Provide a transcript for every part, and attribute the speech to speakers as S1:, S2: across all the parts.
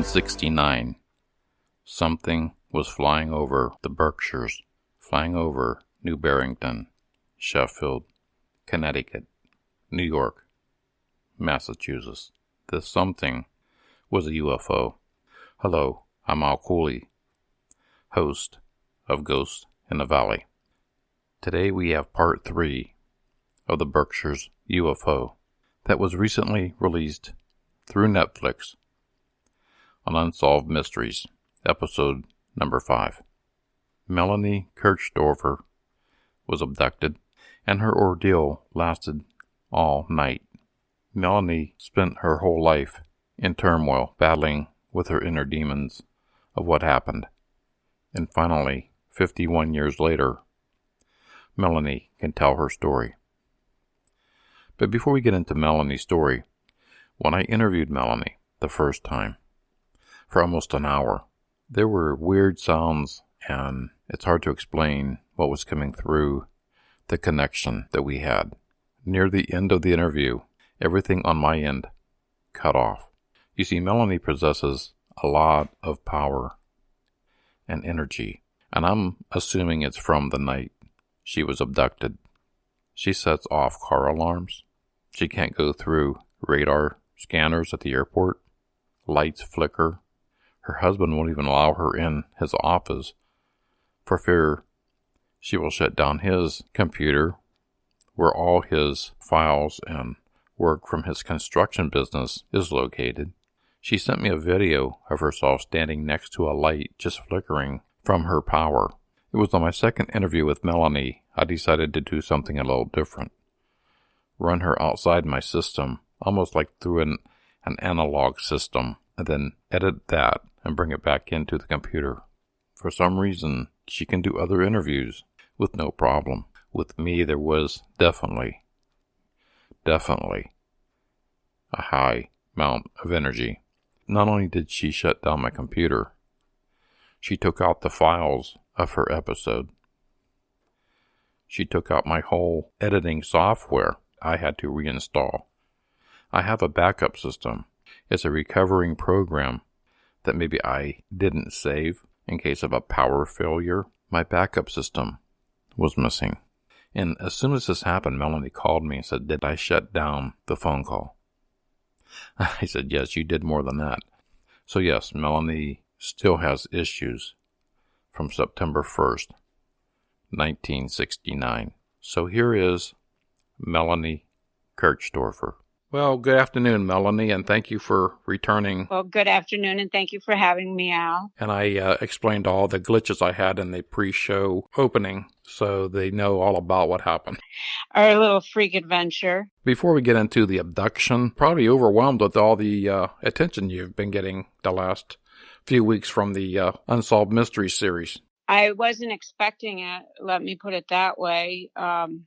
S1: 1969. Something was flying over the Berkshires, flying over New Barrington, Sheffield, Connecticut, New York, Massachusetts. This something was a UFO. Hello, I'm Al Cooley, host of Ghosts in the Valley. Today we have part 3 of the Berkshires UFO that was recently released through Netflix on Unsolved Mysteries, episode number 5. Melanie Kirchdorfer was abducted, and her ordeal lasted all night. Melanie spent her whole life in turmoil, battling with her inner demons of what happened. And finally, 51 years later, Melanie can tell her story. But before we get into Melanie's story, when I interviewed Melanie the first time, for almost an hour, there were weird sounds, and it's hard to explain what was coming through the connection that we had. Near the end of the interview, everything on my end cut off. You see, Melanie possesses a lot of power and energy, and I'm assuming it's from the night she was abducted. She sets off car alarms. She can't go through radar scanners at the airport. Lights flicker. Her husband won't even allow her in his office for fear she will shut down his computer where all his files and work from his construction business is located. She sent me a video of herself standing next to a light just flickering from her power. It was on my second interview with Melanie I decided to do something a little different. Run her outside my system, almost like through an analog system, and then edit that and bring it back into the computer. For some reason, she can do other interviews with no problem. With me, there was definitely a high amount of energy. Not only did she shut down my computer, she took out the files of her episode. She took out my whole editing software I had to reinstall. I have a backup system. It's a recovering program that maybe I didn't save in case of a power failure. My backup system was missing. And as soon as this happened, Melanie called me and said, "Did I shut down the phone call?" I said, "Yes, you did more than that." So yes, Melanie still has issues from September 1st, 1969. So here is Melanie Kirchdorfer. Well, good afternoon, Melanie, and thank you for returning.
S2: Well, good afternoon, and thank you for having me, Al.
S1: And I explained all the glitches I had in the pre-show opening, so they know all about what happened.
S2: Our little freak adventure.
S1: Before we get into the abduction, probably overwhelmed with all the attention you've been getting the last few weeks from the Unsolved Mysteries series.
S2: I wasn't expecting it, let me put it that way. I'm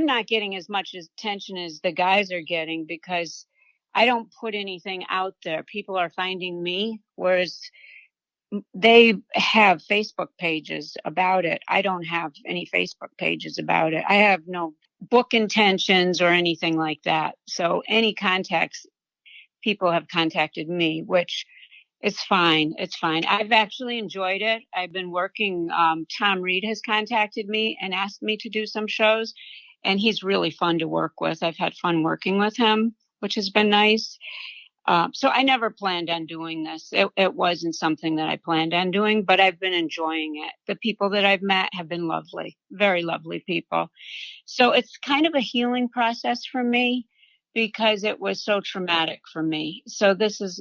S2: not getting as much attention as the guys are getting because I don't put anything out there. People are finding me, whereas they have Facebook pages about it. I don't have any Facebook pages about it. I have no book intentions or anything like that. So any contacts, people have contacted me, which is fine. It's fine. I've actually enjoyed it. I've been working. Tom Reed has contacted me and asked me to do some shows, and he's really fun to work with. I've had fun working with him, which has been nice. So I never planned on doing this. It wasn't something that I planned on doing, but I've been enjoying it. The people that I've met have been lovely, very lovely people. So it's kind of a healing process for me because it was so traumatic for me. So this is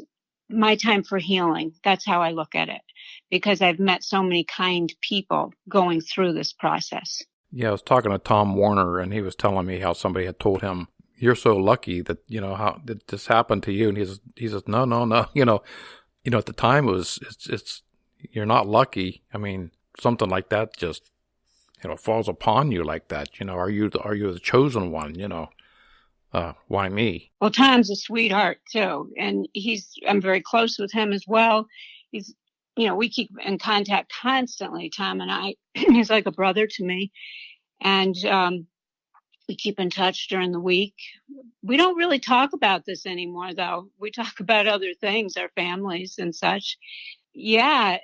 S2: my time for healing. That's how I look at it, because I've met so many kind people going through this process.
S1: Yeah, I was talking to Tom Warner, and he was telling me how somebody had told him, "You're so lucky that, how did this happen to you?" And he says, no. At the time it's you're not lucky. I mean, something like that just, falls upon you like that. Are you the chosen one? Why me?
S2: Well, Tom's a sweetheart too. And I'm very close with him as well. He's, we keep in contact constantly, Tom and I. He's like a brother to me. And, We keep in touch during the week. We don't really talk about this anymore, though. We talk about other things, our families and such. Yeah,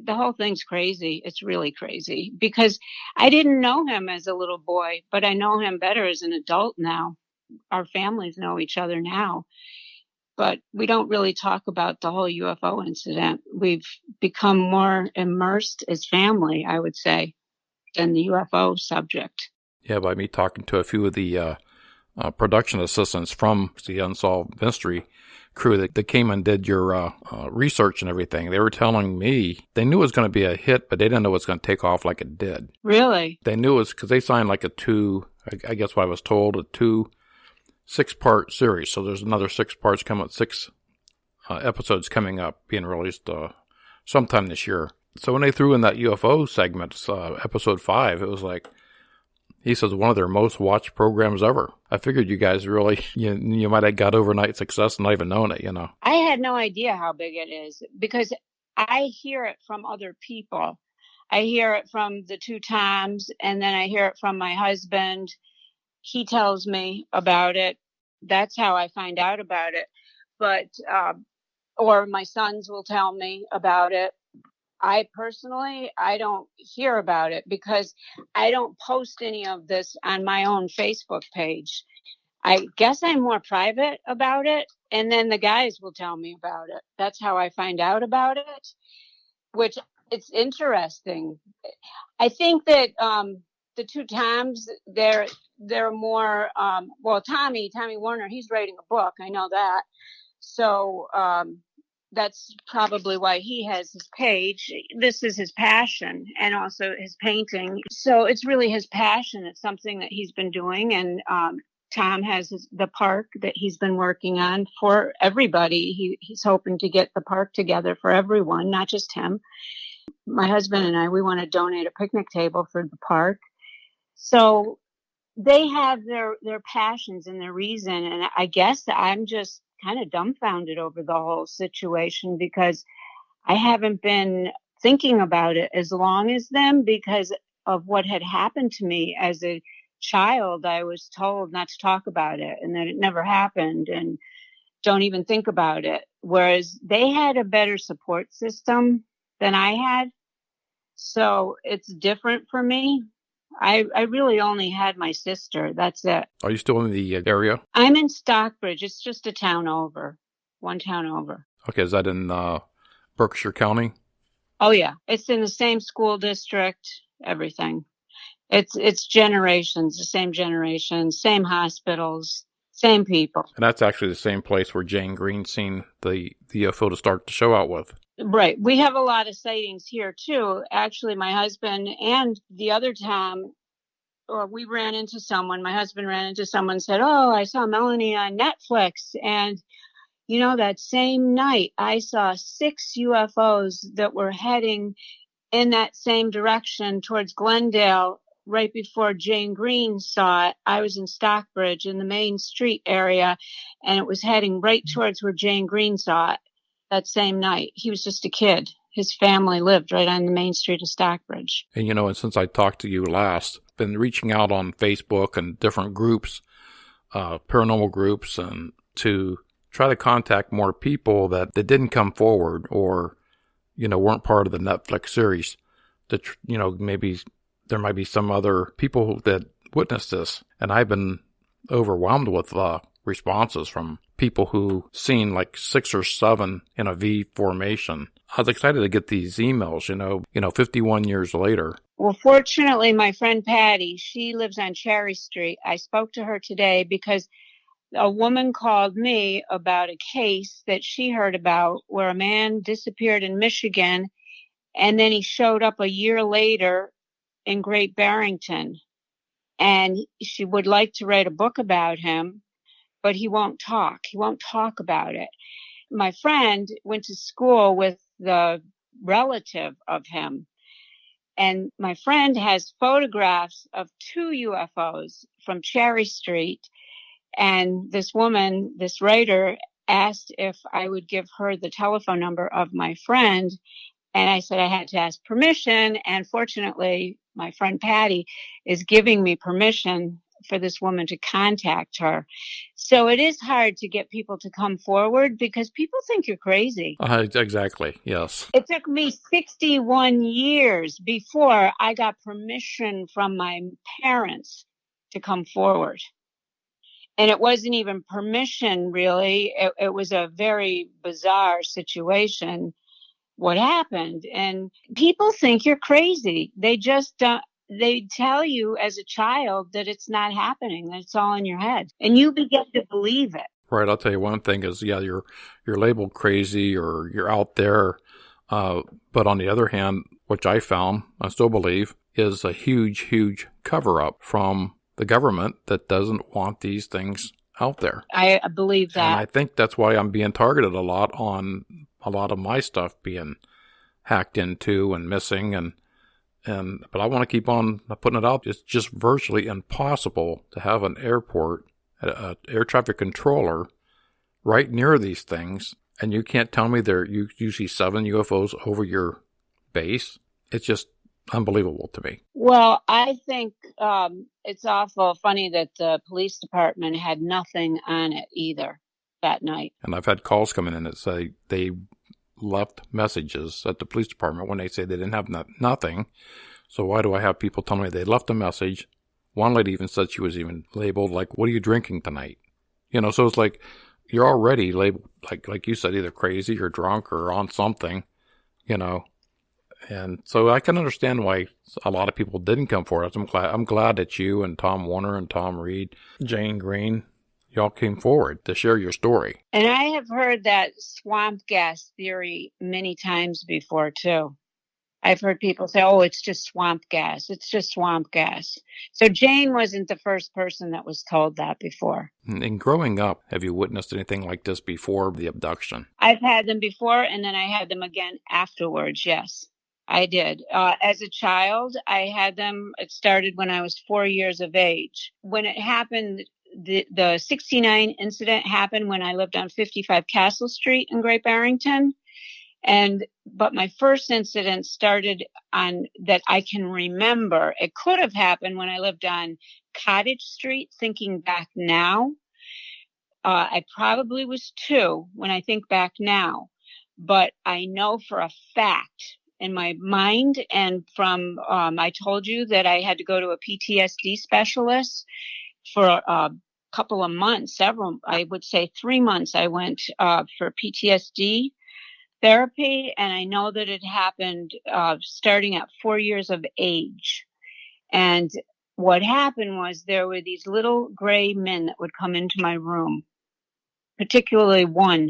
S2: the whole thing's crazy. It's really crazy because I didn't know him as a little boy, but I know him better as an adult now. Our families know each other now, but we don't really talk about the whole UFO incident. We've become more immersed as family, I would say, than the UFO subject.
S1: Yeah, by me talking to a few of the production assistants from the Unsolved Mystery crew that came and did your research and everything, they were telling me they knew it was going to be a hit, but they didn't know it was going to take off like it did.
S2: Really?
S1: They knew it was because they signed like I guess what I was told, a 6-part series. So there's another 6 parts coming, 6 episodes coming up, being released sometime this year. So when they threw in that UFO segment, episode 5, it was like, he says, one of their most watched programs ever. I figured you guys really, you might have got overnight success and not even known it,
S2: I had no idea how big it is because I hear it from other people. I hear it from the 2 times, and then I hear it from my husband. He tells me about it. That's how I find out about it. But, or my sons will tell me about it. I personally don't hear about it because I don't post any of this on my own Facebook page. I guess I'm more private about it. And then the guys will tell me about it. That's how I find out about it, which it's interesting. I think that, the 2 times they're more, Tommy Warner, he's writing a book. I know that. So, that's probably why he has his page. This is his passion and also his painting. So it's really his passion. It's something that he's been doing. And, Tom has the park that he's been working on for everybody. He's hoping to get the park together for everyone, not just him. My husband and I, we want to donate a picnic table for the park. So they have their passions and their reason. And I guess I'm just kind of dumbfounded over the whole situation because I haven't been thinking about it as long as them because of what had happened to me as a child. I was told not to talk about it and that it never happened and don't even think about it. Whereas they had a better support system than I had. So it's different for me. I really only had my sister. That's it.
S1: Are you still in the area?
S2: I'm in Stockbridge. It's just a town over. One town over.
S1: Okay, is that in Berkshire County?
S2: Oh, yeah. It's in the same school district, everything. It's generations, the same generation, same hospitals, same people.
S1: And that's actually the same place where Jane Green seen the UFO to start the show out with.
S2: Right. We have a lot of sightings here, too. Actually, my husband and the other time, we ran into someone. My husband ran into someone and said, "Oh, I saw Melanie on Netflix." And, that same night, I saw 6 UFOs that were heading in that same direction towards Glendale right before Jane Green saw it. I was in Stockbridge in the main street area, and it was heading right towards where Jane Green saw it that same night. He was just a kid. His family lived right on the main street of Stockbridge.
S1: And, and since I talked to you last, been reaching out on Facebook and different groups, paranormal groups, and to try to contact more people that didn't come forward or, weren't part of the Netflix series. That, maybe there might be some other people that witnessed this. And I've been overwhelmed with responses from people who seen like 6 or 7 in a V formation. I was excited to get these emails, 51 years later.
S2: Well, fortunately, my friend Patty, she lives on Cherry Street. I spoke to her today because a woman called me about a case that she heard about where a man disappeared in Michigan and then he showed up a year later in Great Barrington. And she would like to write a book about him, but he won't talk. He won't talk about it. My friend went to school with the relative of him. And my friend has photographs of 2 UFOs from Cherry Street. And this woman, this writer, asked if I would give her the telephone number of my friend. And I said I had to ask permission. And fortunately, my friend Patty is giving me permission for this woman to contact her. So it is hard to get people to come forward because people think you're crazy.
S1: Exactly, yes.
S2: It took me 61 years before I got permission from my parents to come forward. And it wasn't even permission, really. It was a very bizarre situation, what happened. And people think you're crazy. They just don't. They tell you as a child that it's not happening, that it's all in your head. And you begin to believe it.
S1: Right. I'll tell you one thing is, yeah, you're labeled crazy or you're out there. But on the other hand, which I found, I still believe, is a huge, huge cover-up from the government that doesn't want these things out there.
S2: I believe that.
S1: And I think that's why I'm being targeted a lot on a lot of my stuff being hacked into and missing. But I want to keep on putting it out. It's just virtually impossible to have an airport, an air traffic controller right near these things. And you can't tell me you see 7 UFOs over your base. It's just unbelievable to me.
S2: Well, I think it's awful funny that the police department had nothing on it either that night.
S1: And I've had calls coming in that say they left messages at the police department when they say they didn't have nothing. So why do I have people telling me they left a message? One lady even said she was even labeled like, "What are you drinking tonight?" So it's like you're already labeled, like you said, either crazy or drunk or on something, And so I can understand why a lot of people didn't come forward. I'm glad that you and Tom Warner and Tom Reed, Jane Green, y'all came forward to share your story.
S2: And I have heard that swamp gas theory many times before, too. I've heard people say, oh, it's just swamp gas. It's just swamp gas. So Jane wasn't the first person that was told that before.
S1: And growing up, have you witnessed anything like this before the abduction?
S2: I've had them before, and then I had them again afterwards, yes. I did. As a child, I had them. It started when I was 4 years of age. When it happened, the 69 incident happened when I lived on 55 Castle Street in Great Barrington. But my first incident started on that I can remember. It could have happened when I lived on Cottage Street, thinking back now. I probably was 2 when I think back now. But I know for a fact in my mind, and from I told you that I had to go to a PTSD specialist for a couple of months, I would say 3 months. I went for PTSD therapy, and I know that it happened starting at 4 years of age. And what happened was there were these little gray men that would come into my room, particularly one.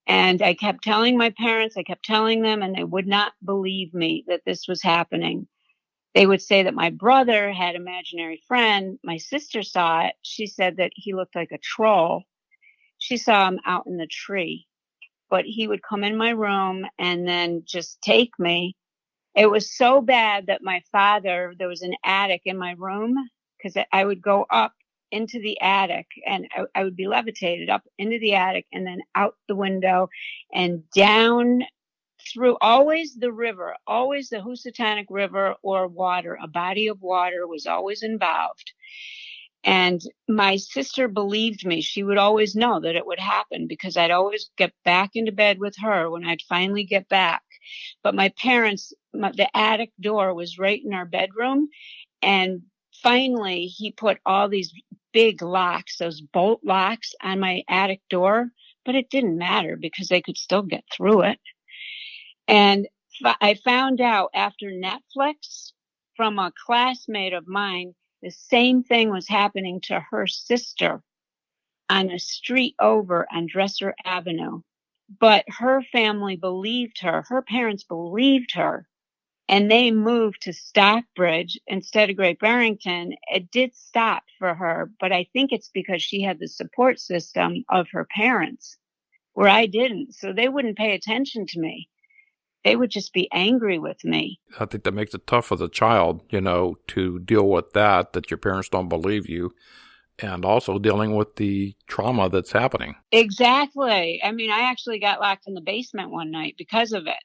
S2: And I kept telling my parents, I kept telling them, and they would not believe me that this was happening. They would say that my brother had an imaginary friend. My sister saw it. She said that he looked like a troll. She saw him out in the tree. But he would come in my room and then just take me. It was so bad that my father, there was an attic in my room, because I would go up into the attic and I would be levitated up into the attic and then out the window and down through always the river, always the Housatonic River or water. A body of water was always involved. And my sister believed me. She would always know that it would happen because I'd always get back into bed with her when I'd finally get back. But my parents, the attic door was right in our bedroom. And finally, he put all these big locks, those bolt locks on my attic door. But it didn't matter because they could still get through it. And I found out after Netflix from a classmate of mine, the same thing was happening to her sister on a street over on Dresser Avenue. But her family believed her. Her parents believed her. And they moved to Stockbridge instead of Great Barrington. It did stop for her, but I think it's because she had the support system of her parents, where I didn't. So they wouldn't pay attention to me. They would just be angry with me.
S1: I think that makes it tough as a child, to deal with that your parents don't believe you, and also dealing with the trauma that's happening.
S2: Exactly. I mean, I actually got locked in the basement one night because of it.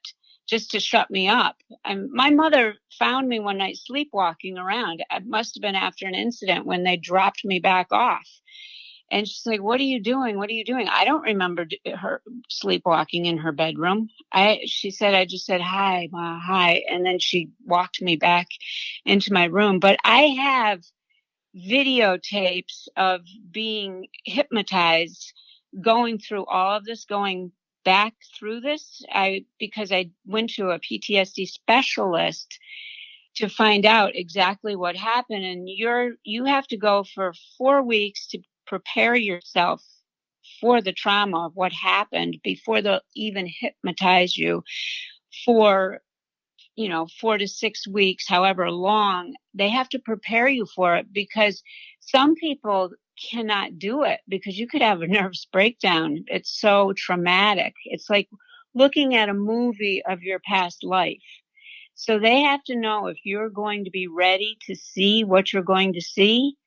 S2: just to shut me up. My mother found me one night sleepwalking around. It must have been after an incident when they dropped me back off. And she's like, what are you doing? What are you doing? I don't remember her sleepwalking in her bedroom. She said, I just said, hi, Ma, hi. And then she walked me back into my room. But I have videotapes of being hypnotized, going through all of this, going back through this. Because I went to a PTSD specialist to find out exactly what happened. And you have to go for 4 weeks to prepare yourself for the trauma of what happened before they'll even hypnotize you for 4 to 6 weeks, however long. They have to prepare you for it, because some people cannot do it because you could have a nervous breakdown. It's so traumatic. It's like looking at a movie of your past life. So they have to know if you're going to be ready to see what you're going to see.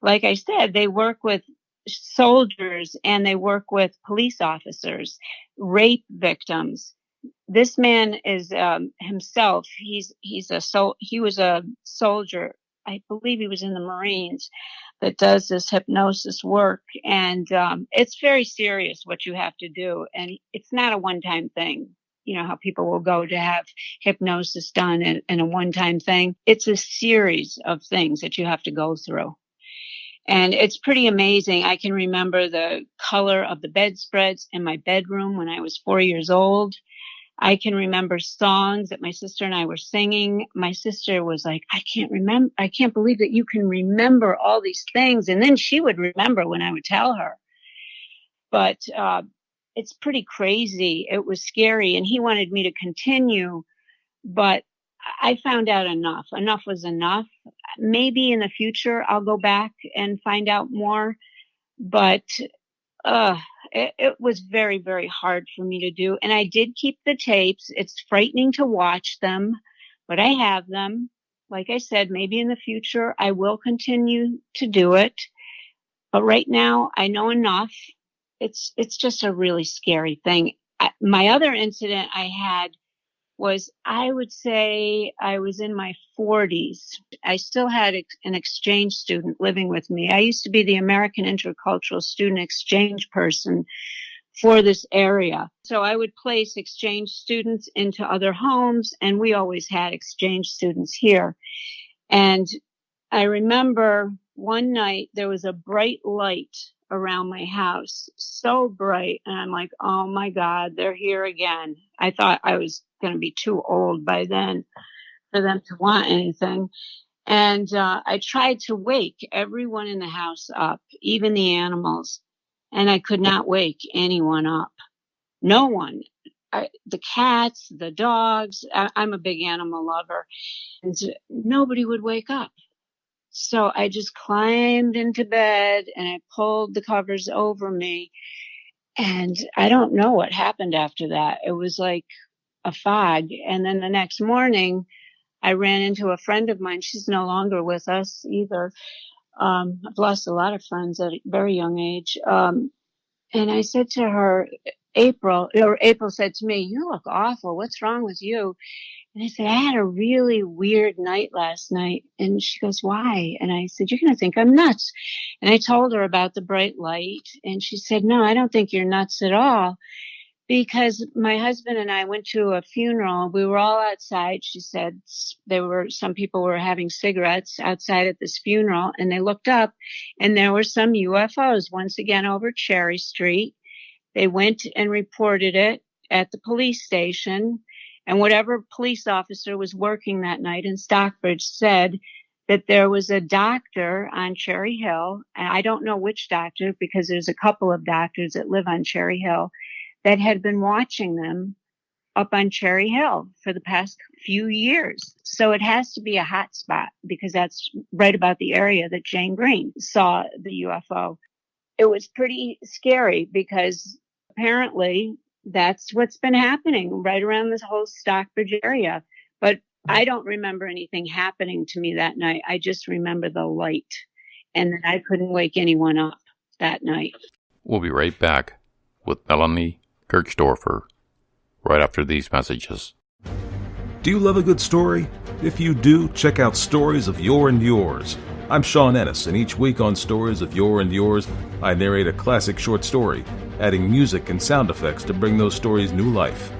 S2: Like I said, they work with soldiers and they work with police officers, rape victims. This man is himself. He was a soldier. I believe he was in the Marines that does this hypnosis work. And it's very serious what you have to do. And it's not a one-time thing. You know how people will go to have hypnosis done in a one-time thing. It's a series of things that you have to go through. And it's pretty amazing. I can remember the color of the bedspreads in my bedroom when I was 4 years old. I can remember songs that my sister and I were singing. My sister was like, I can't believe that you can remember all these things. And then she would remember when I would tell her. But it's pretty crazy. It was scary. And he wanted me to continue. But I found out enough. Enough was enough. Maybe in the future I'll go back and find out more. But it was very, very hard for me to do. And I did keep the tapes. It's frightening to watch them, but I have them. Like I said, maybe in the future I will continue to do it. But right now I know enough. It's just a really scary thing. My other incident I had was, I would say I was in my 40s. I still had an exchange student living with me. I used to be the American Intercultural Student Exchange person for this area. So I would place exchange students into other homes, and we always had exchange students here. And I remember one night there was a bright light around my house, so bright. And I'm like, oh my God, they're here again. I thought I was going to be too old by then for them to want anything. And I tried to wake everyone in the house up, even the animals. And I could not wake anyone up. No one. The cats, the dogs. I'm a big animal lover. And nobody would wake up. So I just climbed into bed and I pulled the covers over me. And I don't know what happened after that. It was like a fog. And then the next morning, I ran into a friend of mine. She's no longer with us either. I've lost a lot of friends at a very young age. And I said to her, April said to me, you look awful. What's wrong with you? And I said, I had a really weird night last night. And she goes, why? And I said, you're going to think I'm nuts. And I told her about the bright light. And she said, no, I don't think you're nuts at all. Because my husband and I went to a funeral. We were all outside. She said some people were having cigarettes outside at this funeral, and they looked up and there were some UFOs once again over Cherry Street. They went and reported it at the police station, and whatever police officer was working that night in Stockbridge said that there was a doctor on Cherry Hill, and I don't know which doctor because there's a couple of doctors that live on Cherry Hill, that had been watching them up on Cherry Hill for the past few years. So it has to be a hot spot because that's right about the area that Jane Green saw the UFO. It was pretty scary because apparently that's what's been happening right around this whole Stockbridge area. But I don't remember anything happening to me that night. I just remember the light, and that I couldn't wake anyone up that night.
S1: We'll be right back with Melanie Kirchdorfer right after these messages.
S3: Do you love a good story? If you do, check out Stories of Yore and Yours. I'm Sean Ennis, and each week on Stories of Yore and Yours, I narrate a classic short story, adding music and sound effects to bring those stories new life.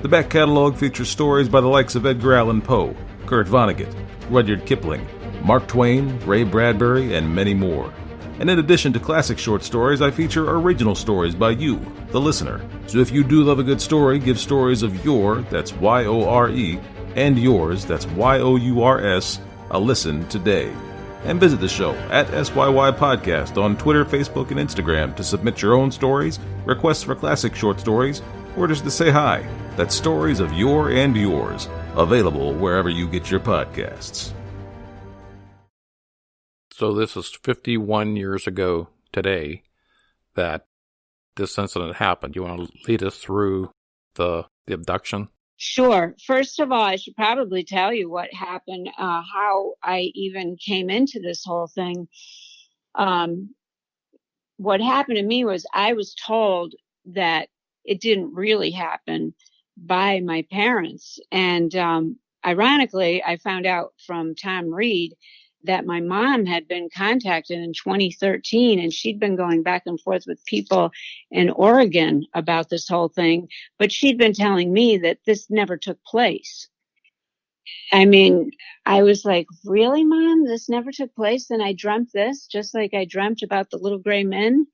S3: The back catalog features stories by the likes of Edgar Allan Poe, Kurt Vonnegut, Rudyard Kipling, Mark Twain, Ray Bradbury, and many more. And in addition to classic short stories, I feature original stories by you, the listener. So if you do love a good story, give Stories of Yore, that's Y-O-R-E, and Yours, that's Y-O-U-R-S, a listen today. And visit the show at SYY Podcast on Twitter, Facebook, and Instagram to submit your own stories, requests for classic short stories, or just to say hi. That's Stories of Yore and Yours, available wherever you get your podcasts.
S1: So this is 51 years ago today that this incident happened. You want to lead us through the abduction?
S2: Sure. First of all, I should probably tell you what happened, how I even came into this whole thing. What happened to me was I was told that it didn't really happen by my parents. And ironically, I found out from Tom Reed that my mom had been contacted in 2013, and she'd been going back and forth with people in Oregon about this whole thing, but she'd been telling me that this never took place. I mean, I was like, really, Mom? This never took place? And I dreamt this, just like I dreamt about the little gray men?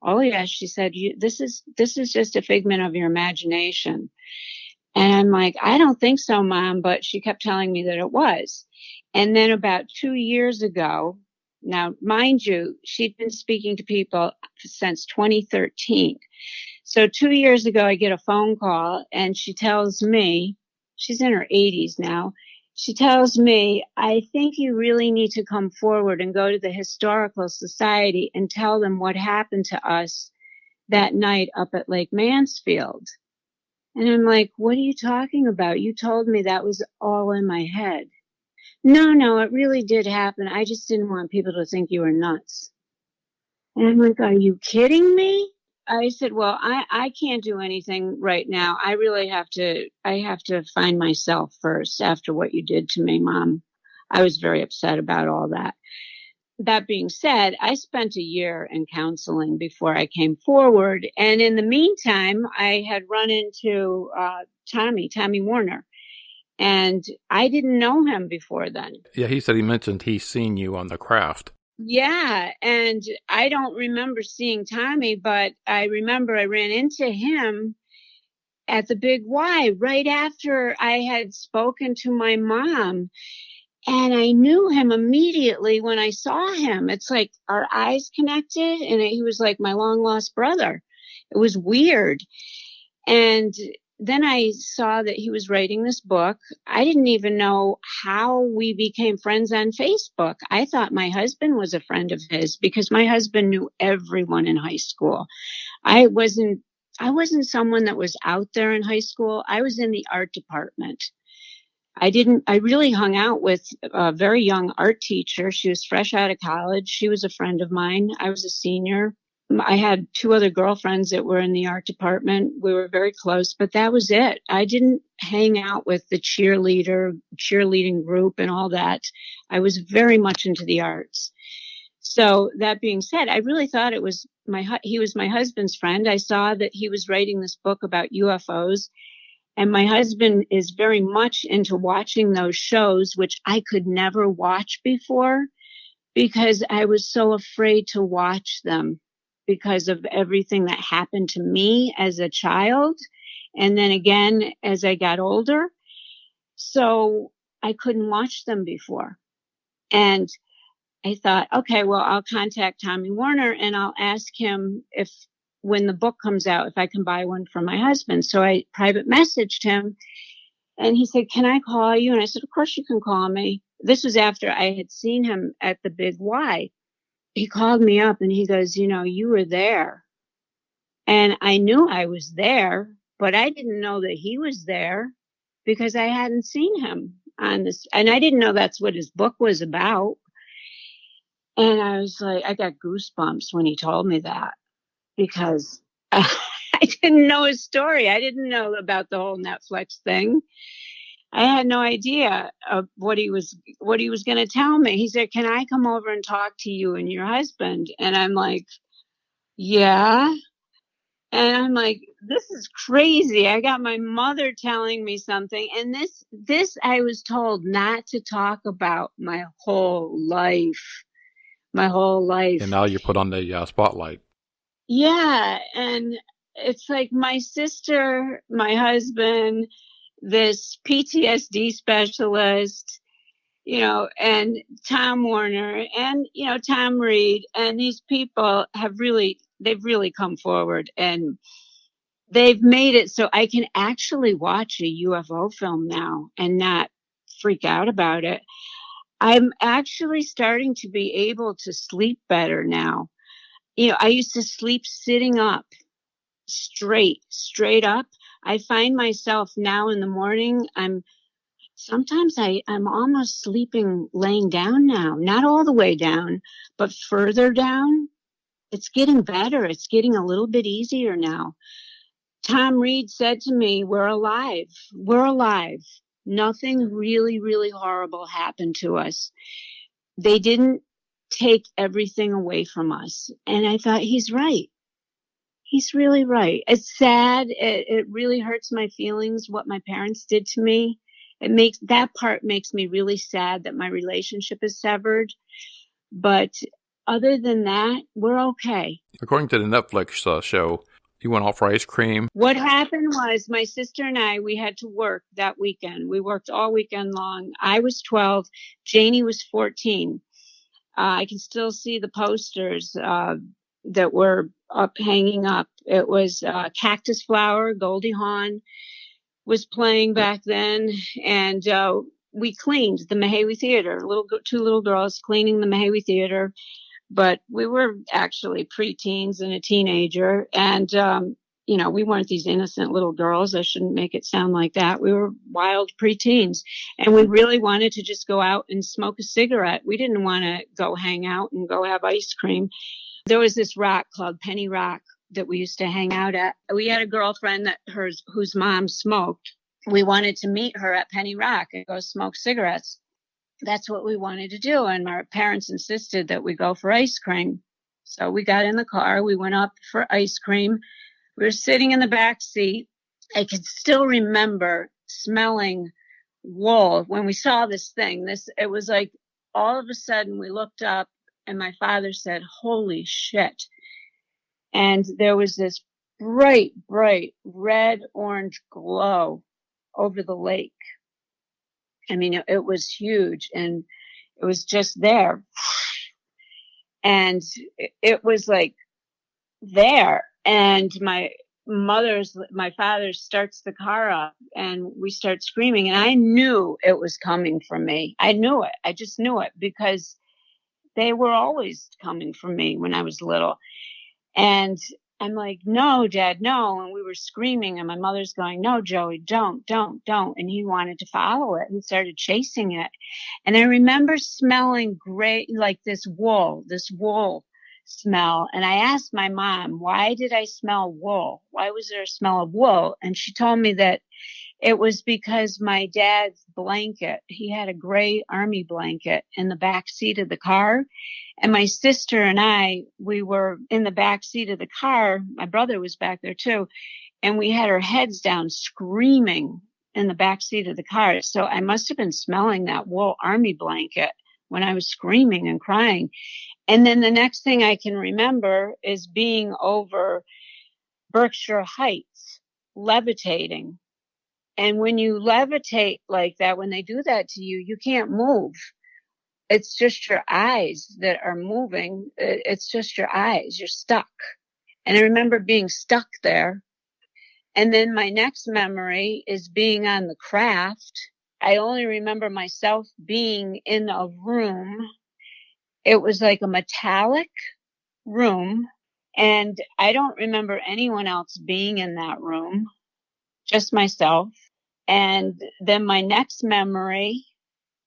S2: Oh, yeah, she said, this is just a figment of your imagination. And I'm like, I don't think so, Mom, but she kept telling me that it was. And then about 2 years ago, now, mind you, she'd been speaking to people since 2013. So 2 years ago, I get a phone call and she tells me, she's in her 80s now. She tells me, I think you really need to come forward and go to the Historical Society and tell them what happened to us that night up at Lake Mansfield. And I'm like, what are you talking about? You told me that was all in my head. No, it really did happen. I just didn't want people to think you were nuts. And I'm like, are you kidding me? I said, well, I can't do anything right now. I have to find myself first after what you did to me, Mom. I was very upset about all that. That being said, I spent a year in counseling before I came forward. And in the meantime, I had run into Tommy Warner. And I didn't know him before then.
S1: Yeah, he said he mentioned he's seen you on the craft.
S2: Yeah, and I don't remember seeing Tommy, but I remember I ran into him at the Big Y right after I had spoken to my mom. And I knew him immediately when I saw him. It's like our eyes connected, and he was like my long-lost brother. It was weird. And then I saw that he was writing this book. I didn't even know how we became friends on Facebook. I thought my husband was a friend of his because my husband knew everyone in high school. I wasn't someone that was out there in high school. I was in the art department. I really hung out with a very young art teacher. She was fresh out of college. She was a friend of mine. I was a senior. I had 2 other girlfriends that were in the art department. We were very close, but that was it. I didn't hang out with the cheerleading group and all that. I was very much into the arts. So that being said, I really thought he was my husband's friend. I saw that he was writing this book about UFOs, and my husband is very much into watching those shows, which I could never watch before because I was so afraid to watch them, because of everything that happened to me as a child. And then again, as I got older. So I couldn't watch them before. And I thought, okay, well, I'll contact Tommy Warner and I'll ask him if, when the book comes out, if I can buy one for my husband. So I private messaged him and he said, can I call you? And I said, of course you can call me. This was after I had seen him at the Big Y. He called me up and he goes, you were there. And I knew I was there, but I didn't know that he was there because I hadn't seen him on this. And I didn't know that's what his book was about. And I was like, I got goosebumps when he told me that because I didn't know his story. I didn't know about the whole Netflix thing. I had no idea of what he was going to tell me. He said, "Can I come over and talk to you and your husband?" And I'm like, "Yeah." And I'm like, "This is crazy. I got my mother telling me something." And this I was told not to talk about my whole life.
S4: And now you're put on the spotlight.
S2: Yeah. And it's like my sister, my husband, this PTSD specialist, and Tom Warner and, Tom Reed, and these people they've really come forward, and they've made it so I can actually watch a UFO film now and not freak out about it. I'm actually starting to be able to sleep better now. I used to sleep sitting up straight up. I find myself now in the morning, I'm almost sleeping laying down now, not all the way down, but further down. It's getting better. It's getting a little bit easier now. Tom Reed said to me, "We're alive. We're alive. Nothing really, really horrible happened to us. They didn't take everything away from us." And I thought, he's right. He's really right. It's sad. It really hurts my feelings what my parents did to me. That part makes me really sad that my relationship is severed. But other than that, we're okay.
S4: According to the Netflix show, you went out for ice cream.
S2: What happened was my sister and I, we had to work that weekend. We worked all weekend long. I was 12. Janie was 14. I can still see the posters that were hanging up. It was Cactus Flower, Goldie Hawn was playing back then, and we cleaned the Mahawi Theater. Two little girls cleaning the Mahawi Theater, but we were actually preteens and a teenager, and we weren't these innocent little girls. I shouldn't make it sound like that. We were wild preteens, and we really wanted to just go out and smoke a cigarette. We didn't want to go hang out and go have ice cream. There was this rock called Penny Rock that we used to hang out at. We had a girlfriend whose mom smoked. We wanted to meet her at Penny Rock and go smoke cigarettes. That's what we wanted to do. And our parents insisted that we go for ice cream. So we got in the car. We went up for ice cream. We were sitting in the back seat. I can still remember smelling wool when we saw this thing. It was like all of a sudden we looked up and my father said, "Holy shit." And there was this bright, bright red orange glow over the lake. I mean, it was huge and it was just there. And it was like there. And my father starts the car up and we start screaming. And I knew it was coming from me. I knew it. I just knew it because they were always coming from me when I was little. And I'm like, "No, Dad, no." And we were screaming and my mother's going, "No, Joey, don't. And he wanted to follow it and started chasing it. And I remember smelling great, like this wool smell. And I asked my mom, why did I smell wool? Why was there a smell of wool? And she told me that it was because my dad's blanket, he had a gray army blanket in the back seat of the car. And my sister and I, we were in the back seat of the car. My brother was back there too. And we had our heads down screaming in the back seat of the car. So I must have been smelling that wool army blanket when I was screaming and crying. And then the next thing I can remember is being over Berkshire Heights, levitating. And when you levitate like that, when they do that to you, you can't move. It's just your eyes that are moving. It's just your eyes. You're stuck. And I remember being stuck there. And then my next memory is being on the craft. I only remember myself being in a room. It was like a metallic room. And I don't remember anyone else being in that room, just myself. And then my next memory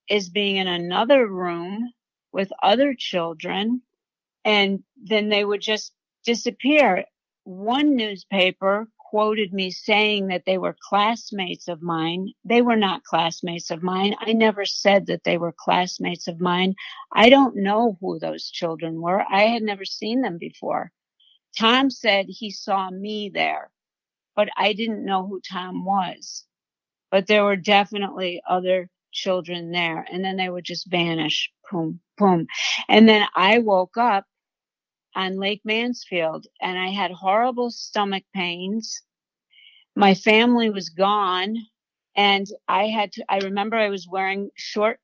S2: is being in another room with other children. And then they would just disappear. One newspaper quoted me saying that they were classmates of mine. They were not classmates of mine. I never said that they were classmates of mine. I don't know who those children were. I had never seen them before. Tom said he saw me there, but I didn't know who Tom was. But there were definitely other children there, and then they would just vanish. Boom, boom. And then I woke up on Lake Mansfield, and I had horrible stomach pains. My family was gone, and I remember I was wearing short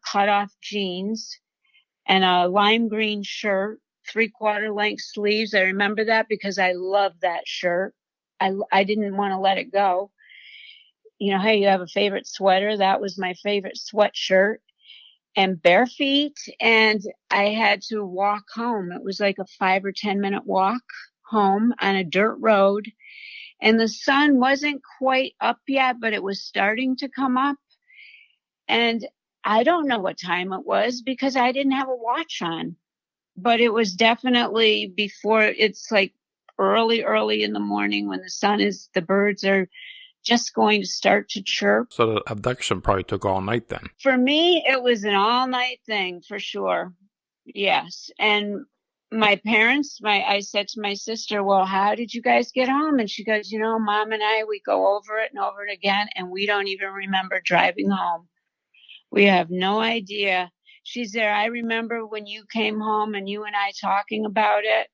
S2: cutoff jeans and a lime green shirt, 3/4 length sleeves. I remember that because I loved that shirt. I didn't want to let it go. You know, hey, you have a favorite sweater? That was my favorite sweatshirt. And bare feet, and I had to walk home. It was like a 5 or 10 minute walk home on a dirt road, and the sun wasn't quite up yet, but it was starting to come up. And I don't know what time it was because I didn't have a watch on, but it was definitely before. It's like early in the morning when the birds are just going to start to chirp.
S4: So the abduction probably took all night then.
S2: For me, it was an all-night thing for sure. Yes. And my parents, I said to my sister, well, how did you guys get home? And she goes, Mom and I, we go over it and over it again, and we don't even remember driving home. We have no idea. She's there. I remember when you came home and you and I talking about it.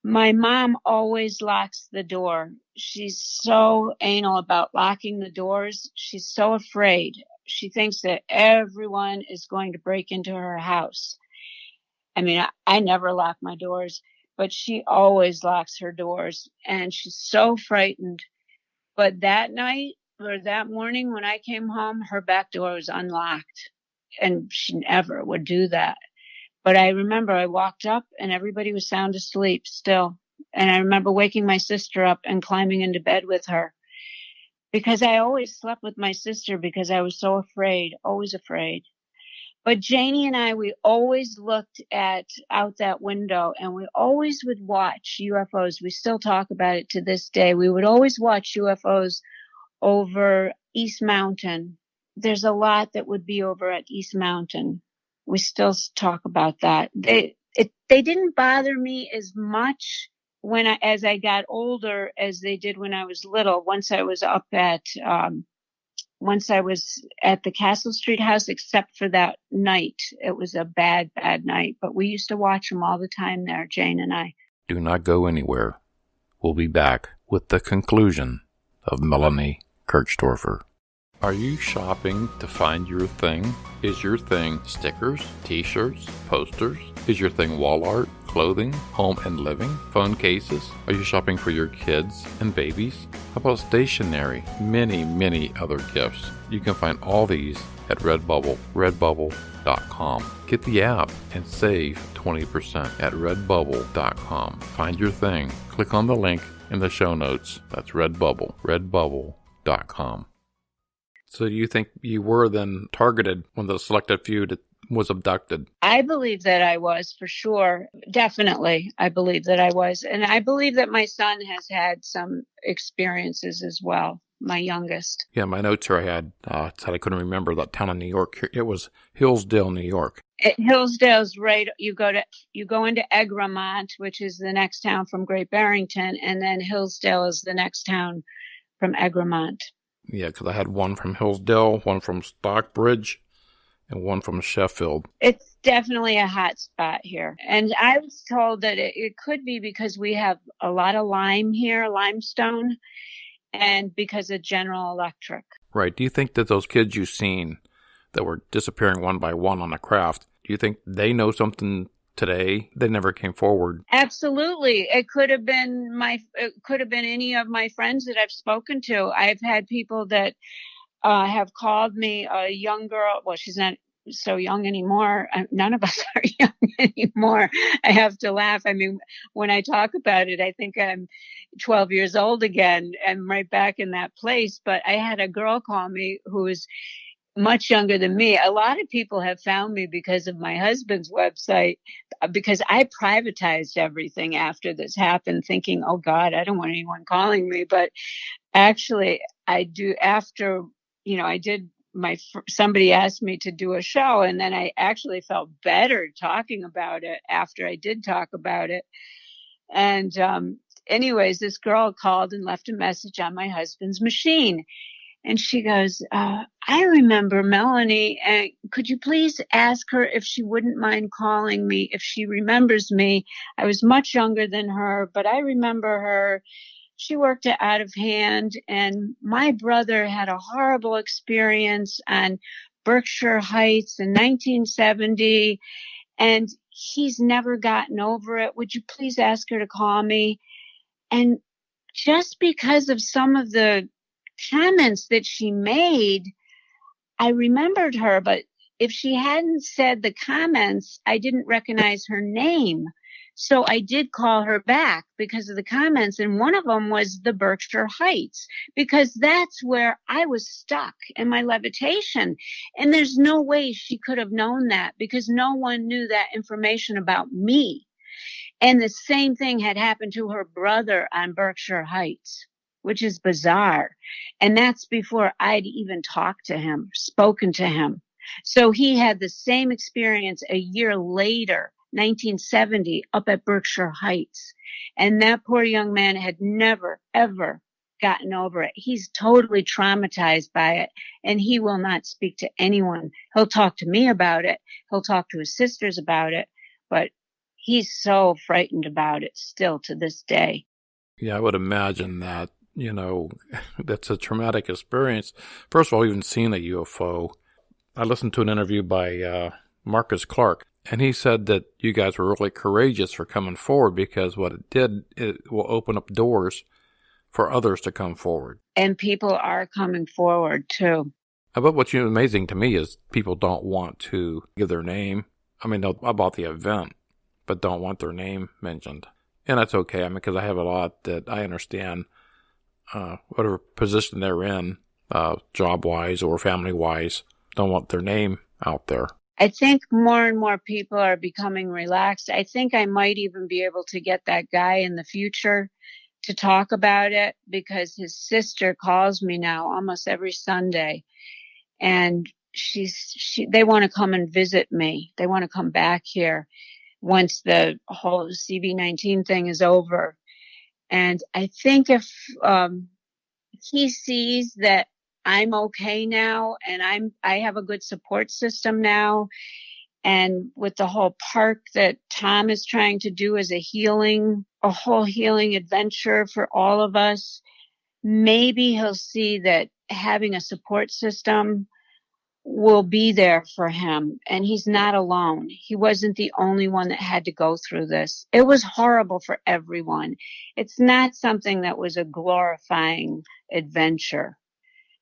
S2: My mom always locks the door. She's so anal about locking the doors. She's so afraid. She thinks that everyone is going to break into her house. I mean, I never lock my doors, but she always locks her doors, and she's so frightened. But that night or that morning when I came home, her back door was unlocked, and she never would do that. But I remember I walked up and everybody was sound asleep still. And I remember waking my sister up and climbing into bed with her because I always slept with my sister because I was so afraid, always afraid. But Janie and I, we always looked out that window, and we always would watch UFOs. We still talk about it to this day. We would always watch UFOs over East Mountain. There's a lot that would be over at East Mountain. We still talk about that. They didn't bother me as much as I got older as they did when I was little. Once I was at the Castle Street house, except for that night. It was a bad night, but we used to watch them all the time there, Jane and I.
S1: Do not go anywhere. We'll be back with the conclusion of Melanie Kirchdorfer. Are you shopping to find your thing? Is your thing stickers, t-shirts, posters? Is your thing wall art, clothing, home and living, phone cases? Are you shopping for your kids and babies? How about stationery? Many other gifts. You can find all these at Redbubble, redbubble.com. Get the app and save 20% at redbubble.com. Find your thing. Click on the link in the show notes. That's Redbubble, redbubble.com.
S4: So you think you were then targeted when the selected few was abducted?
S2: I believe that I was, for sure. Definitely, I believe that I was. And I believe that my son has had some experiences as well, my youngest.
S4: Yeah, my notes here I had said I couldn't remember that town in New York. It was Hillsdale, New York.
S2: Hillsdale's right. You go into Egremont, which is the next town from Great Barrington, and then Hillsdale is the next town from Egremont.
S4: Yeah, because I had one from Hillsdale, one from Stockbridge, and one from Sheffield.
S2: It's definitely a hot spot here. And I was told that it could be because we have a lot of limestone, and because of General Electric.
S4: Right. Do you think that those kids you've seen that were disappearing one by one on the craft, do you think they know something today? They never came forward.
S2: Absolutely. It could have been any of my friends that I've spoken to. I've had people that have called me, a young girl. Well, she's not so young anymore. None of us are young anymore. I have to laugh. I mean, when I talk about it, I think I'm 12 years old again. I'm right back in that place. But I had a girl call me who was much younger than me. A lot of people have found me because of my husband's website, because I privatized everything after this happened, thinking, oh God, I don't want anyone calling me. But actually I do, after, I did somebody asked me to do a show, and then I actually felt better talking about it after I did talk about it. And anyways, this girl called and left a message on my husband's machine. And she goes, I remember Melanie. Could you please ask her if she wouldn't mind calling me, if she remembers me? I was much younger than her, but I remember her. She worked it out of hand. And my brother had a horrible experience on Berkshire Heights in 1970. And he's never gotten over it. Would you please ask her to call me? And just because of some of the comments that she made, I remembered her. But if she hadn't said the comments, I didn't recognize her name. So I did call her back because of the comments. And one of them was the Berkshire Heights, because that's where I was stuck in my levitation. And there's no way she could have known that, because no one knew that information about me. And the same thing had happened to her brother on Berkshire Heights, which is bizarre. And that's before I'd even talked to him, spoken to him. So he had the same experience a year later, 1970, up at Berkshire Heights. And that poor young man had never, ever gotten over it. He's totally traumatized by it, and he will not speak to anyone. He'll talk to me about it. He'll talk to his sisters about it, but he's so frightened about it still to this day.
S4: Yeah, I would imagine that, that's a traumatic experience. First of all, even seeing a UFO. I listened to an interview by Marcus Clark, and he said that you guys were really courageous for coming forward, because what it did, it will open up doors for others to come forward.
S2: And people are coming forward, too.
S4: But what's amazing to me is people don't want to give their name. I mean, about the event, but don't want their name mentioned. And that's okay. I mean, because I have a lot that I understand whatever position they're in, job-wise or family-wise, don't want their name out there.
S2: I think more and more people are becoming relaxed. I think I might even be able to get that guy in the future to talk about it, because his sister calls me now almost every Sunday, and they want to come and visit me. They want to come back here once the whole CV-19 thing is over. And I think if he sees that I'm okay now, and I have a good support system now, and with the whole park that Tom is trying to do as a whole healing adventure for all of us, maybe he'll see that having a support system will be there for him, and he's not alone. He wasn't the only one that had to go through this. It was horrible for everyone. It's not something that was a glorifying adventure.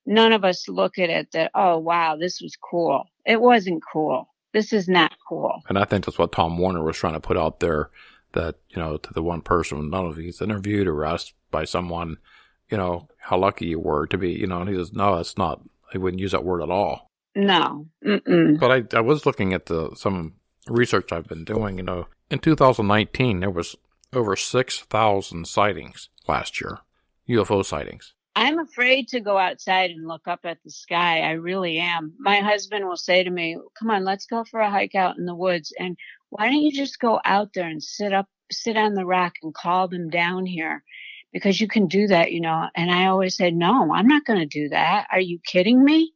S2: None of us look at it that, oh, wow, this was cool. It wasn't cool. This is not cool.
S4: And I think that's what Tom Warner was trying to put out there, that, to the one person, none of he's interviewed or asked by someone, how lucky you were to be, and he says, no, that's not, he wouldn't use that word at all.
S2: No. Mm-mm.
S4: But I was looking at some research I've been doing, in 2019, there was over 6,000 sightings last year, UFO sightings.
S2: I'm afraid to go outside and look up at the sky. I really am. My husband will say to me, come on, let's go for a hike out in the woods. And why don't you just go out there and sit on the rock and call them down here? Because you can do that, And I always say, no, I'm not going to do that. Are you kidding me?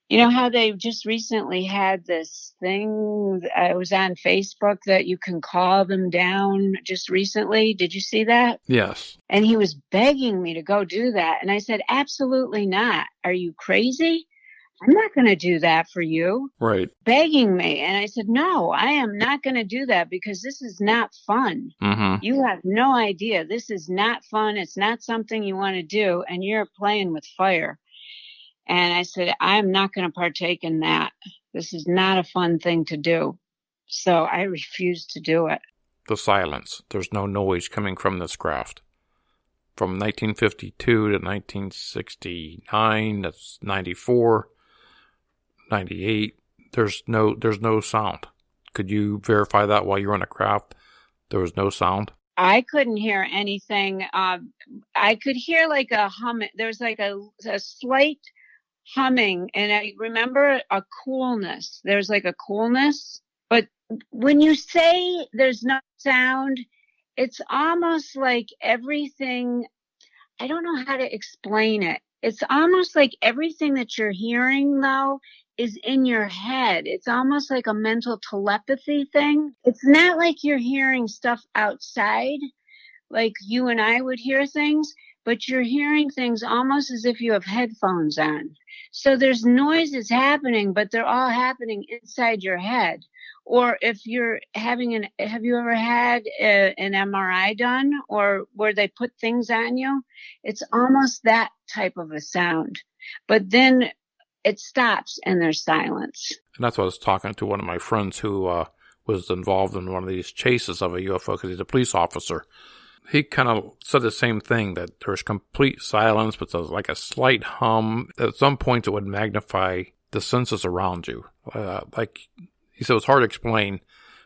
S2: You know how they just recently had this thing, it was on Facebook, that you can call them down just recently. Did you see that?
S4: Yes.
S2: And he was begging me to go do that. And I said, absolutely not. Are you crazy? I'm not going to do that for you.
S4: Right.
S2: Begging me. And I said, no, I am not going to do that, because this is not fun.
S4: Mm-hmm.
S2: You have no idea. This is not fun. It's not something you want to do. And you're playing with fire. And I said, I'm not going to partake in that. This is not a fun thing to do. So I refused to do it.
S4: The silence. There's no noise coming from this craft. From 1952 to 1969, that's 94, 98, there's no sound. Could you verify that while you were on a craft? There was no sound?
S2: I couldn't hear anything. I could hear like a hum. There was like a slight humming, and I remember a coolness. There's like a coolness. But when you say there's no sound, it's almost like everything, I don't know how to explain it. It's almost like everything that you're hearing, though, is in your head. It's almost like a mental telepathy thing. It's not like you're hearing stuff outside, like you and I would hear things, but you're hearing things almost as if you have headphones on. So there's noises happening, but they're all happening inside your head. Or if you're have you ever had an MRI done, or where they put things on you? It's almost that type of a sound. But then it stops and there's silence.
S4: And that's what I was talking to one of my friends who was involved in one of these chases of a UFO because he's a police officer. He kind of said the same thing, that there's complete silence, but there's like a slight hum. At some points, it would magnify the senses around you. Like he said, it was hard to explain.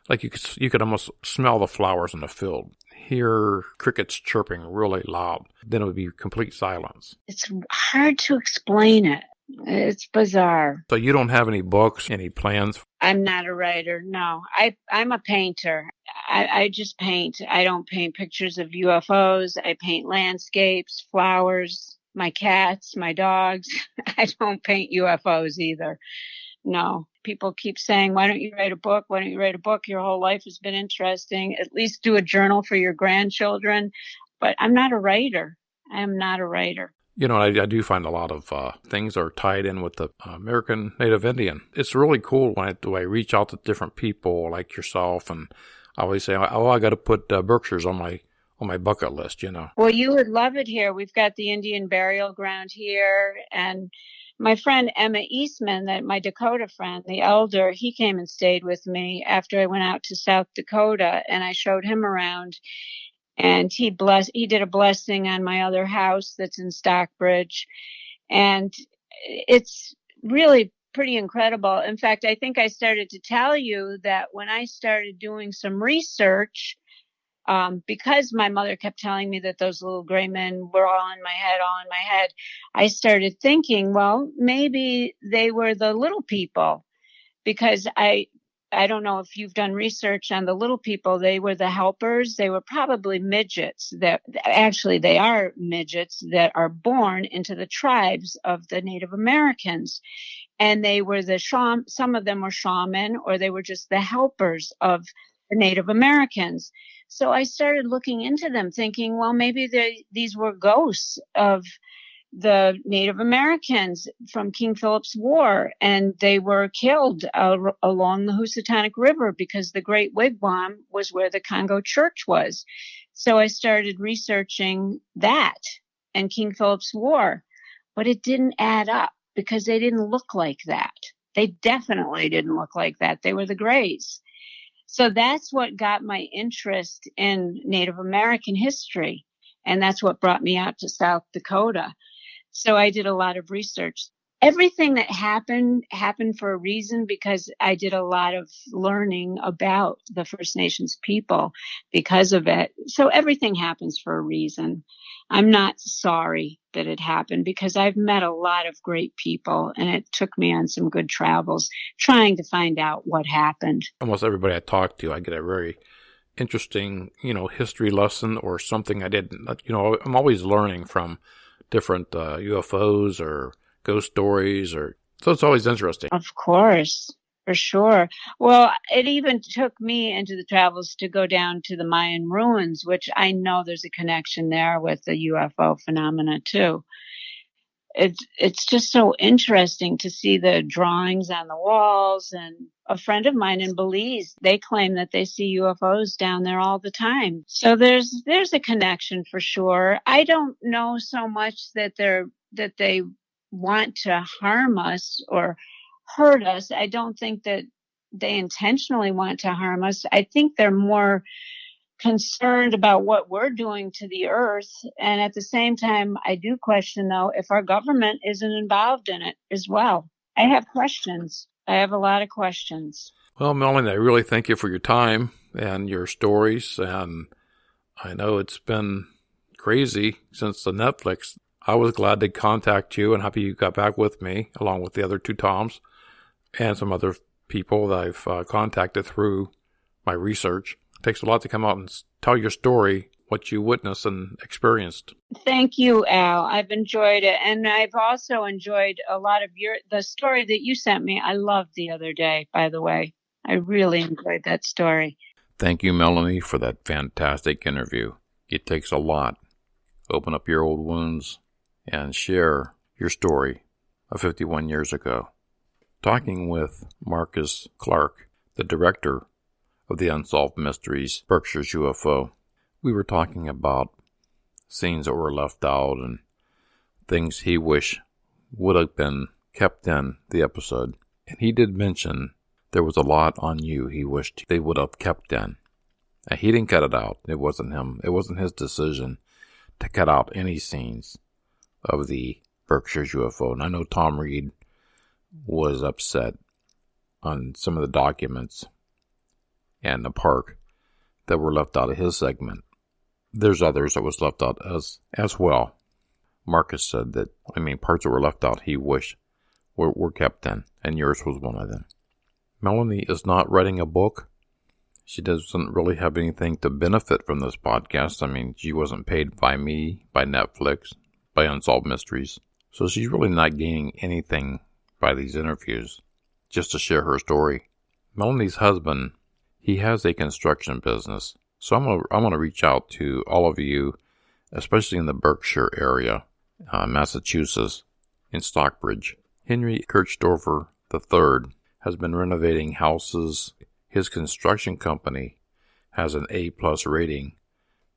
S4: Like you could almost smell the flowers in the field, hear crickets chirping really loud. Then it would be complete silence.
S2: It's hard to explain it. It's bizarre.
S4: So you don't have any books, any plans?
S2: I'm not a writer, no. I'm a painter. I just paint. I don't paint pictures of UFOs. I paint landscapes, flowers, my cats, my dogs. I don't paint UFOs either. No. People keep saying, why don't you write a book? Why don't you write a book? Your whole life has been interesting. At least do a journal for your grandchildren. But I'm not a writer. I am not a writer.
S4: You know, I do find a lot of things are tied in with the American Native Indian. It's really cool when I reach out to different people like yourself, and I always say, oh, I got to put Berkshires on my bucket list, you know.
S2: Well, you would love it here. We've got the Indian burial ground here, and my friend Emma Eastman, my Dakota friend, the elder, he came and stayed with me after I went out to South Dakota, and I showed him around. And he did a blessing on my other house that's in Stockbridge. And it's really pretty incredible. In fact, I think I started to tell you that when I started doing some research, because my mother kept telling me that those little gray men were all in my head, I started thinking, well, maybe they were the little people, because I don't know if you've done research on the little people. They were the helpers. They were probably midgets they are midgets that are born into the tribes of the Native Americans. And they were some of them were shaman, or they were just the helpers of the Native Americans. So I started looking into them thinking, well, maybe these were ghosts of the Native Americans from King Philip's War, and they were killed along the Housatonic River because the Great Wigwam was where the Congo Church was. So I started researching that and King Philip's War, but it didn't add up because they didn't look like that. They definitely didn't look like that. They were the Greys. So that's what got my interest in Native American history, and that's what brought me out to South Dakota. So I did a lot of research. Everything that happened for a reason, because I did a lot of learning about the First Nations people because of it. So everything happens for a reason. I'm not sorry that it happened because I've met a lot of great people, and it took me on some good travels trying to find out what happened.
S4: Almost everybody I talk to, I get a very interesting, history lesson or something I didn't, I'm always learning from different UFOs or ghost stories, so it's always interesting.
S2: Of course, for sure. Well, it even took me into the travels to go down to the Mayan ruins, which I know there's a connection there with the UFO phenomena too. It's just so interesting to see the drawings on the walls. And a friend of mine in Belize, they claim that they see UFOs down there all the time. So there's a connection for sure. I don't know so much that they want to harm us or hurt us. I don't think that they intentionally want to harm us. I think they're more concerned about what we're doing to the earth. And at the same time, I do question, though, if our government isn't involved in it as well. I have questions. I have a lot of questions.
S4: Well, Melanie, I really thank you for your time and your stories. And I know it's been crazy since the Netflix. I was glad to contact you and happy you got back with me, along with the other two Toms and some other people that I've contacted through my research. It takes a lot to come out and tell your story, what you witnessed and experienced.
S2: Thank you, Al. I've enjoyed it. And I've also enjoyed a lot of the story that you sent me. I loved the other day, by the way. I really enjoyed that story.
S1: Thank you, Melanie, for that fantastic interview. It takes a lot. Open up your old wounds and share your story of 51 years ago. Talking with Marcus Clark, the director of the Unsolved Mysteries, Berkshires UFO, we were talking about scenes that were left out and things he wished would have been kept in the episode. And he did mention there was a lot on you he wished they would have kept in. And he didn't cut it out. It wasn't him. It wasn't his decision to cut out any scenes of the Berkshires UFO. And I know Tom Reed was upset on some of the documents and the park that were left out of his segment. There's others that was left out as well. Marcus said that, parts that were left out he wished were kept in, and yours was one of them. Melanie is not writing a book. She doesn't really have anything to benefit from this podcast. She wasn't paid by me, by Netflix, by Unsolved Mysteries. So she's really not gaining anything by these interviews, just to share her story. Melanie's husband, he has a construction business. So I'm going to reach out to all of you, especially in the Berkshire area, Massachusetts, in Stockbridge. Henry Kirchdorfer III has been renovating houses. His construction company has an A+ rating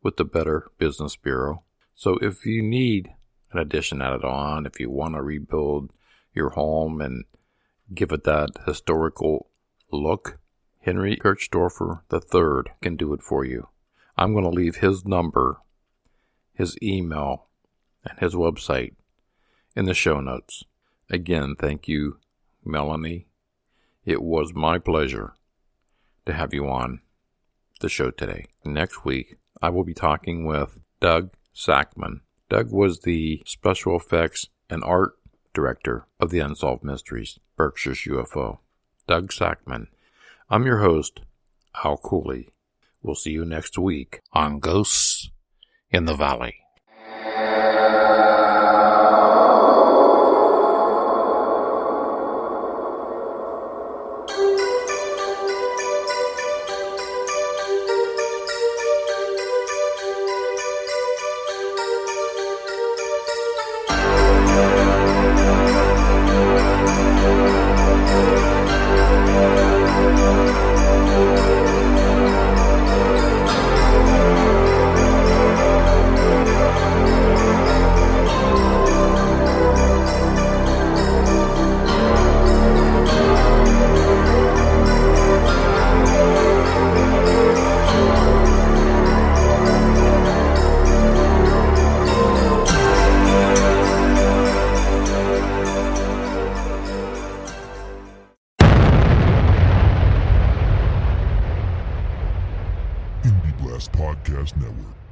S1: with the Better Business Bureau. So if you need an addition added on, if you want to rebuild your home and give it that historical look, Henry Kirchdorfer III can do it for you. I'm going to leave his number, his email, and his website in the show notes. Again, thank you, Melanie. It was my pleasure to have you on the show today. Next week, I will be talking with Doug Sackman. Doug was the special effects and art director of the Unsolved Mysteries, Berkshires UFO. Doug Sackman. I'm your host, Al Cooley. We'll see you next week on Ghosts in the Valley.
S5: Podcast Network.